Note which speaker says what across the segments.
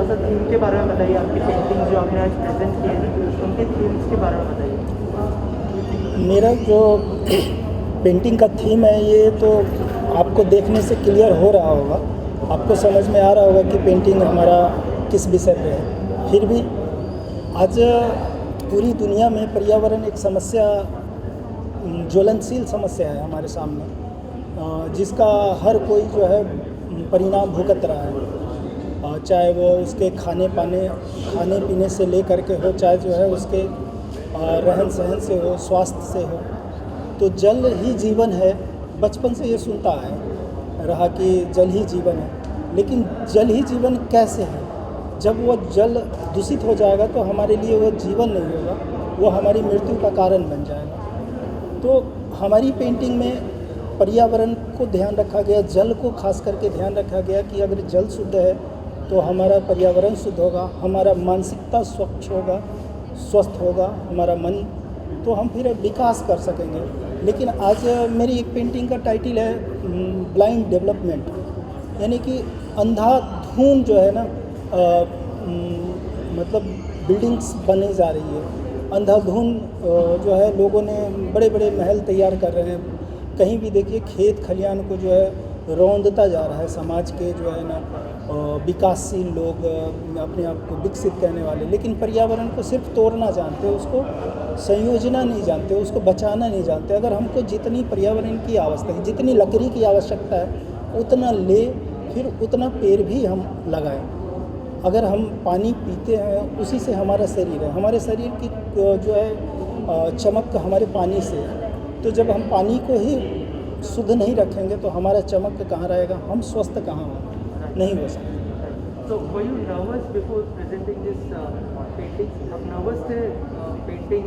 Speaker 1: थोड़ा सा थीम के बारे में बताइए, आपकी पेंटिंग जो आपने आज प्रेजेंट की है उनके थीम्स के बारे में बताइए।
Speaker 2: मेरा जो पेंटिंग का थीम है ये तो आपको देखने से क्लियर हो रहा होगा, आपको समझ में आ रहा होगा कि पेंटिंग हमारा किस विषय पे है। फिर भी आज पूरी दुनिया में पर्यावरण एक समस्या, ज्वलनशील समस्या है हमारे सामने, जिसका हर कोई जो है परिणाम भुगत रहा है, चाहे वो उसके खाने पीने से लेकर के हो, चाहे जो है उसके रहन सहन से हो, स्वास्थ्य से हो। तो जल ही जीवन है, बचपन से ये सुनता है रहा कि जल ही जीवन है। लेकिन जल ही जीवन कैसे है? जब वो जल दूषित हो जाएगा तो हमारे लिए वो जीवन नहीं होगा, वो हमारी मृत्यु का कारण बन जाएगा। तो हमारी पेंटिंग में पर्यावरण को ध्यान रखा गया, जल को खास करके ध्यान रखा गया कि अगर जल शुद्ध है तो हमारा पर्यावरण शुद्ध होगा, हमारा मानसिकता स्वच्छ होगा, स्वस्थ होगा हमारा मन, तो हम फिर विकास कर सकेंगे। लेकिन आज मेरी एक पेंटिंग का टाइटल है ब्लाइंड डेवलपमेंट, यानी कि अंधाधुंध जो है ना, मतलब बिल्डिंग्स बनी जा रही है, अंधाधुंध जो है लोगों ने बड़े बड़े महल तैयार कर रहे हैं। कहीं भी देखिए खेत खलियान को जो है रौंदता जा रहा है समाज के जो है ना विकासशील लोग, अपने आप को विकसित कहने वाले, लेकिन पर्यावरण को सिर्फ तोड़ना जानते हैं, उसको संयोजना नहीं जानते, उसको बचाना नहीं जानते। अगर हमको जितनी पर्यावरण की आवश्यकता है, जितनी लकड़ी की आवश्यकता है उतना ले, फिर उतना पेड़ भी हम लगाएं। अगर हम पानी पीते हैं उसी से हमारा शरीर है, हमारे शरीर की जो है चमक हमारे पानी से है। तो जब हम पानी को ही शुद्ध नहीं रखेंगे तो हमारा चमक कहाँ रहेगा, हम स्वस्थ कहाँ होंगे, नहीं हो सकते।
Speaker 1: So were you nervous before presenting this painting? आप नर्वस थे पेंटिंग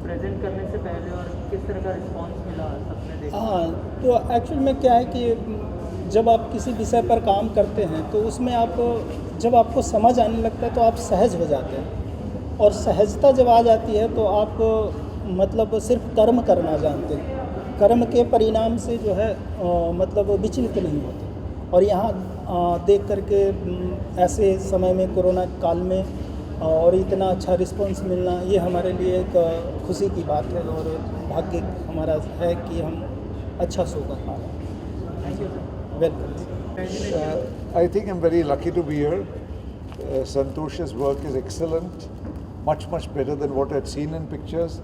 Speaker 1: प्रेजेंट करने से पहले, और किस तरह का रिस्पांस मिला सबने देखा?
Speaker 2: हाँ, तो एक्चुअल में क्या है कि जब आप किसी विषय पर काम करते हैं तो उसमें आप जब आपको समझ आने लगता है तो आप सहज हो जाते हैं, और सहजता जब आ जाती है तो आप मतलब सिर्फ कर्म करना जानते हैं, कर्म के परिणाम से जो है मतलब विचलित नहीं होते। और यहाँ देख करके ऐसे समय में, कोरोना काल में, और इतना अच्छा रिस्पांस मिलना, ये हमारे लिए एक खुशी की बात है, और भाग्य हमारा है कि हम अच्छा शो कर पा रहे हैं।
Speaker 1: Thank you sir.
Speaker 2: Welcome.
Speaker 3: I think I'm very lucky to be here. Santosh's work is excellent, much better than what I'd seen in pictures.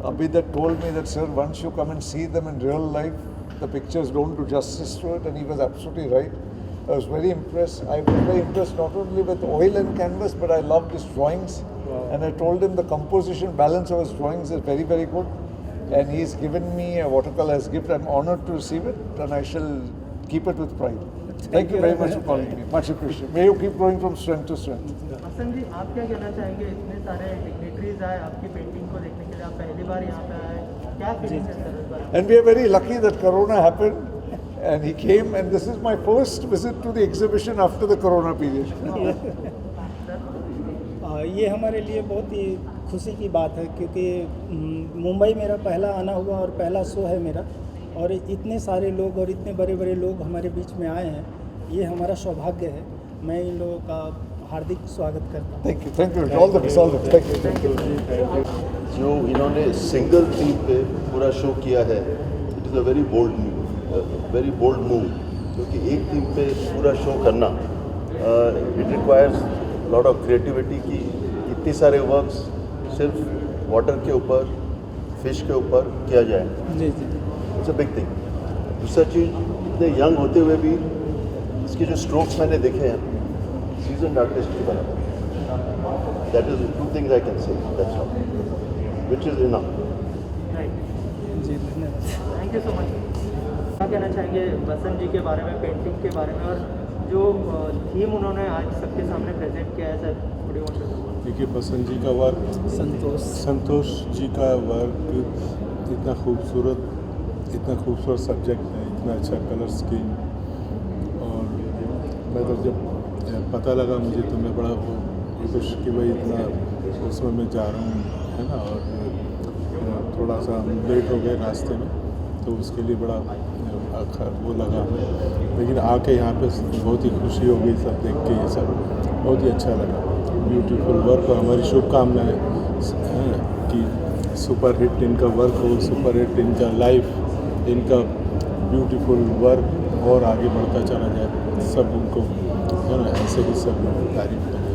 Speaker 3: Abhidat told me that, sir, once you come and see them in real life, the pictures don't do justice to it, and he was absolutely right. I was very impressed. I was very impressed not only with oil and canvas, but I loved his drawings. Wow. And I told him the composition balance of his drawings is very good. And he's given me a watercolor as gift. I'm honored to receive it, and I shall keep it with pride. Thank you very much for calling me. Much appreciated. May you keep growing from strength to strength.
Speaker 1: Hasan ji, आप क्या कहना चाहेंगे? इतने सारे dignitaries आए आपकी painting को देखने के लिए, आप पहली बार यहाँ पे आए, क्या फीलिंग है सर इस बार?
Speaker 3: And we are very lucky that Corona happened, and he came, and this is my first visit to the exhibition after the Corona period.
Speaker 2: ये हमारे लिए बहुत ही खुशी की बात है, क्योंकि मुंबई मेरा पहला आना हुआ और पहला शो है मेरा, और इतने सारे लोग और इतने बड़े लोग हमारे बीच में आए हैं, ये हमारा सौभाग्य है। मैं इन लोगों का हार्दिक स्वागत करता हूँ।
Speaker 3: Thank you. All the best. Thank you.
Speaker 4: जो इन्होंने सिंगल थीम पे पूरा शो किया है, it is a very bold move, क्योंकि एक थीम पे पूरा शो करना it requires lot of creativity की इतने सारे वर्क्स सिर्फ वाटर के ऊपर, फिश के ऊपर किया जाए।
Speaker 2: जी।
Speaker 4: It's a big thing. दूसरा चीज़, इतने यंग होते हुए भी इसके जो स्ट्रोक्स मैंने देखे हैं सीजन्ड आर्टिस्ट के बराबर, that is 2 things I can say, that's all, which is enough.
Speaker 2: जी, धन्यवाद।
Speaker 1: Thank you so much. क्या कहना चाहेंगे बसंत जी के बारे में, पेंटिंग के बारे में, और जो थीम उन्होंने आज सबके सामने प्रेजेंट किया है? सर थोड़ी बहुत
Speaker 5: देखिए, बसंत जी का वर्क, संतोष जी का वर्क इतना खूबसूरत सब्जेक्ट है, इतना अच्छा कलर स्कीम, और मैं तो जब पता लगा मुझे तो मैं बड़ा खुश कि भाई इतना उसमें मैं जा रहा हूँ, है ना। और थोड़ा सा लेट हो गए रास्ते में, तो उसके लिए बड़ा वो लगा, लेकिन आके यहाँ पे बहुत ही खुशी हो गई सब देख के ये सब। बहुत ही अच्छा लगा। ब्यूटीफुल वर्क और हमारी शुभकामनाएं हैं कि सुपर हिट इनका वर्क हो, सुपर हिट इनका लाइफ, इनका ब्यूटीफुल वर्क और आगे बढ़ता चला जाए। सब उनको है ना ऐसे ही सब तारीफ करें,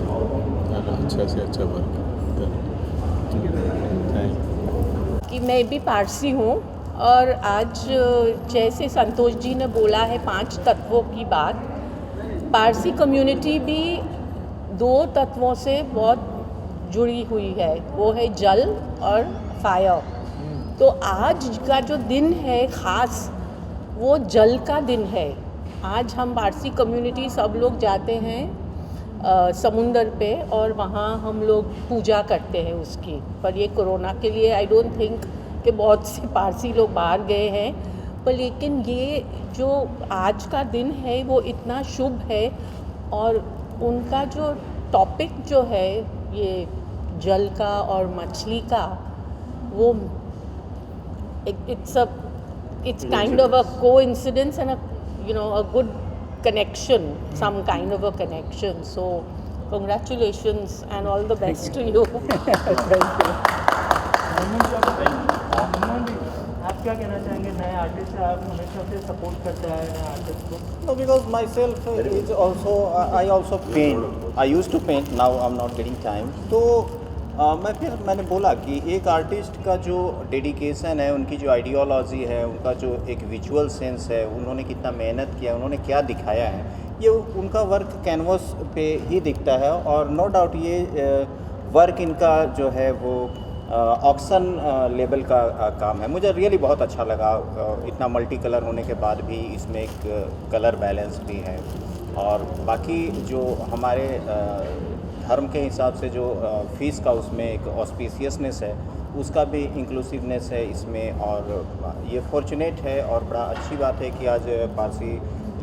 Speaker 5: है ना, अच्छा से अच्छा वर्क करें। थैंक
Speaker 6: कि मैं भी पारसी हूँ और आज जैसे संतोष जी ने बोला है 5 तत्वों की बात, पारसी कम्युनिटी भी 2 तत्वों से बहुत जुड़ी हुई है, वो है जल और फायर। तो आज का जो दिन है ख़ास, वो जल का दिन है। आज हम पारसी कम्युनिटी सब लोग जाते हैं समुंदर पे और वहाँ हम लोग पूजा करते हैं उसकी। पर ये कोरोना के लिए आई डोंट थिंक कि बहुत से पारसी लोग बाहर गए हैं, पर लेकिन ये जो आज का दिन है वो इतना शुभ है। और उनका जो टॉपिक जो है ये जल का और मछली का, वो it's kind of a coincidence and a good connection, some kind of a connection. So congratulations and all the best to you.
Speaker 1: आप क्या कहना चाहेंगे? नए आर्टिस्ट हैं, आप हमेशा से सपोर्ट करते आए हैं आर्टिस्ट को।
Speaker 7: No, because myself is also I also paint. I used to paint. Now I'm not getting time. तो मैंने बोला कि एक आर्टिस्ट का जो डेडिकेशन है, उनकी जो आइडियोलॉजी है, उनका जो एक विजुअल सेंस है, उन्होंने कितना मेहनत किया, उन्होंने क्या दिखाया है, ये उनका वर्क कैनवस पे ही दिखता है। और नो डाउट ये वर्क इनका जो है वो ऑक्शन लेवल का काम है। मुझे रियली बहुत अच्छा लगा, इतना मल्टी कलर होने के बाद भी इसमें एक कलर बैलेंस भी है। और बाकी जो हमारे धर्म के हिसाब से जो फीस का उसमें एक ऑस्पिशियसनेस है, उसका भी इंक्लूसिवनेस है इसमें। और ये फॉर्चुनेट है और बड़ा अच्छी बात है कि आज पारसी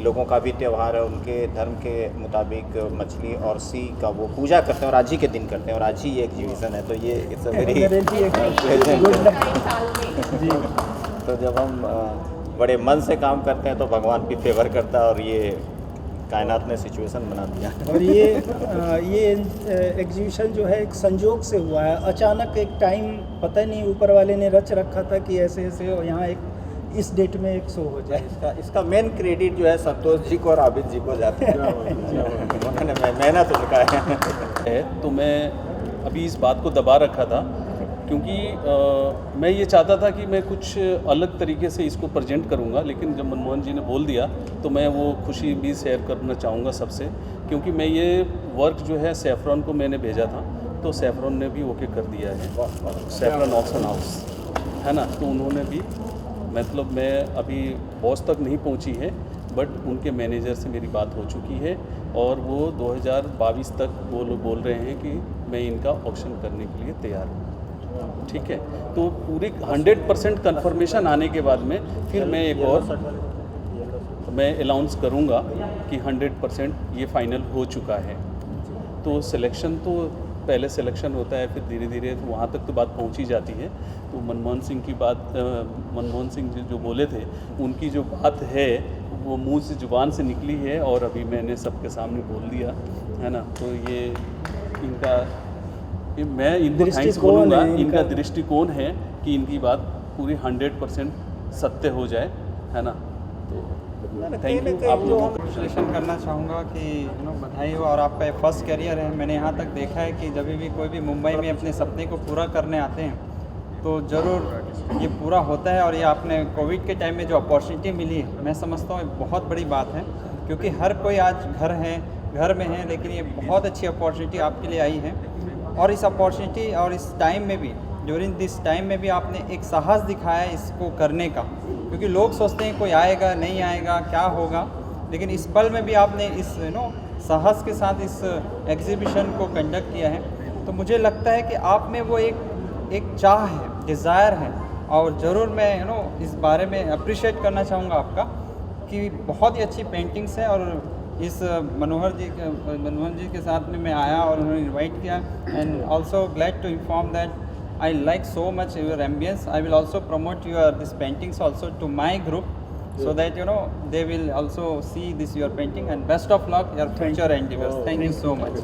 Speaker 7: लोगों का भी त्यौहार है, उनके धर्म के मुताबिक मछली और सी का वो पूजा करते हैं और आज ही के दिन करते हैं और आज ही ये एग्जीबिशन है। तो ये इट्स अ वेरी तो जब हम बड़े मन से काम करते हैं तो भगवान भी फेवर करता है और ये कायनात ने सिचुएशन बना दिया।
Speaker 2: और ये एग्जीबिशन जो है एक संजोग से हुआ है, अचानक एक टाइम पता नहीं ऊपर वाले ने रच रखा था कि ऐसे ऐसे यहाँ एक इस डेट में एक शो हो जाए।
Speaker 7: इसका मेन क्रेडिट जो है संतोष जी को और आबिद जी को जाता है। उन्होंने मेहनत उनका है।
Speaker 8: तो मैं अभी इस बात को दबा रखा था क्योंकि मैं ये चाहता था कि मैं कुछ अलग तरीके से इसको प्रेजेंट करूँगा, लेकिन जब मनमोहन जी ने बोल दिया तो मैं वो खुशी भी शेयर करना चाहूँगा सबसे। क्योंकि मैं ये वर्क जो है सैफरॉन को मैंने भेजा था, तो सैफरॉन ने भी ओके कर दिया है, सैफरॉन ऑक्शन हाउस है ना। तो उन्होंने भी, मतलब मैं अभी बॉस तक नहीं पहुँची है, बट उनके मैनेजर से मेरी बात हो चुकी है और वो 2022 तक वो लोग बोल रहे हैं कि मैं इनका ऑक्शन करने के लिए तैयार हूँ। ठीक है, तो पूरी 100% कन्फर्मेशन आने के बाद में फिर मैं एक और मैं अनाउंस करूँगा कि 100% ये फाइनल हो चुका है। तो सिलेक्शन तो पहले सिलेक्शन होता है, फिर धीरे धीरे तो वहाँ तक तो बात पहुँच ही जाती है। तो मनमोहन सिंह की बात, मनमोहन सिंह जी जो बोले थे, उनकी जो बात है वो मुंह से ज़ुबान से निकली है और अभी मैंने सबके सामने बोल दिया है ना। तो ये इनका, मैं इनको थैंक्स बोलूँगा, इनका दृष्टिकोण है कि इनकी बात पूरी 100% सत्य हो जाए, है ना। तो थैंक यू आप लोगों को।
Speaker 9: कॉन्ग्रेचुलेशन करना चाहूँगा कि बधाई हो और आपका फर्स्ट करियर है। मैंने यहाँ तक देखा है कि जब भी कोई भी मुंबई में अपने सपने को पूरा करने आते हैं तो ज़रूर ये पूरा होता है। और ये आपने कोविड के टाइम में जो अपॉर्चुनिटी मिली है, मैं समझता हूँ बहुत बड़ी बात है, क्योंकि हर कोई आज घर में है, लेकिन ये बहुत अच्छी अपॉर्चुनिटी आपके लिए आई है। और इस अपॉर्चुनिटी और इस टाइम में भी, ड्यूरिंग दिस टाइम में भी आपने एक साहस दिखाया है इसको करने का, क्योंकि लोग सोचते हैं कोई आएगा नहीं आएगा क्या होगा, लेकिन इस पल में भी आपने इस साहस के साथ इस एग्जीबिशन को कंडक्ट किया है। तो मुझे लगता है कि आप में वो एक चाह है, डिज़ायर है। और ज़रूर मैं इस बारे में अप्रिशिएट करना चाहूँगा आपका कि बहुत ही अच्छी पेंटिंग्स है। और इस मनोहर जी के साथ में मैं आया और उन्होंने इनवाइट किया, and also glad to inform that I like so much your ambience. I will also promote these paintings also to my group, so that they will also see this your painting. And best of luck your future endeavors. Thank you so much.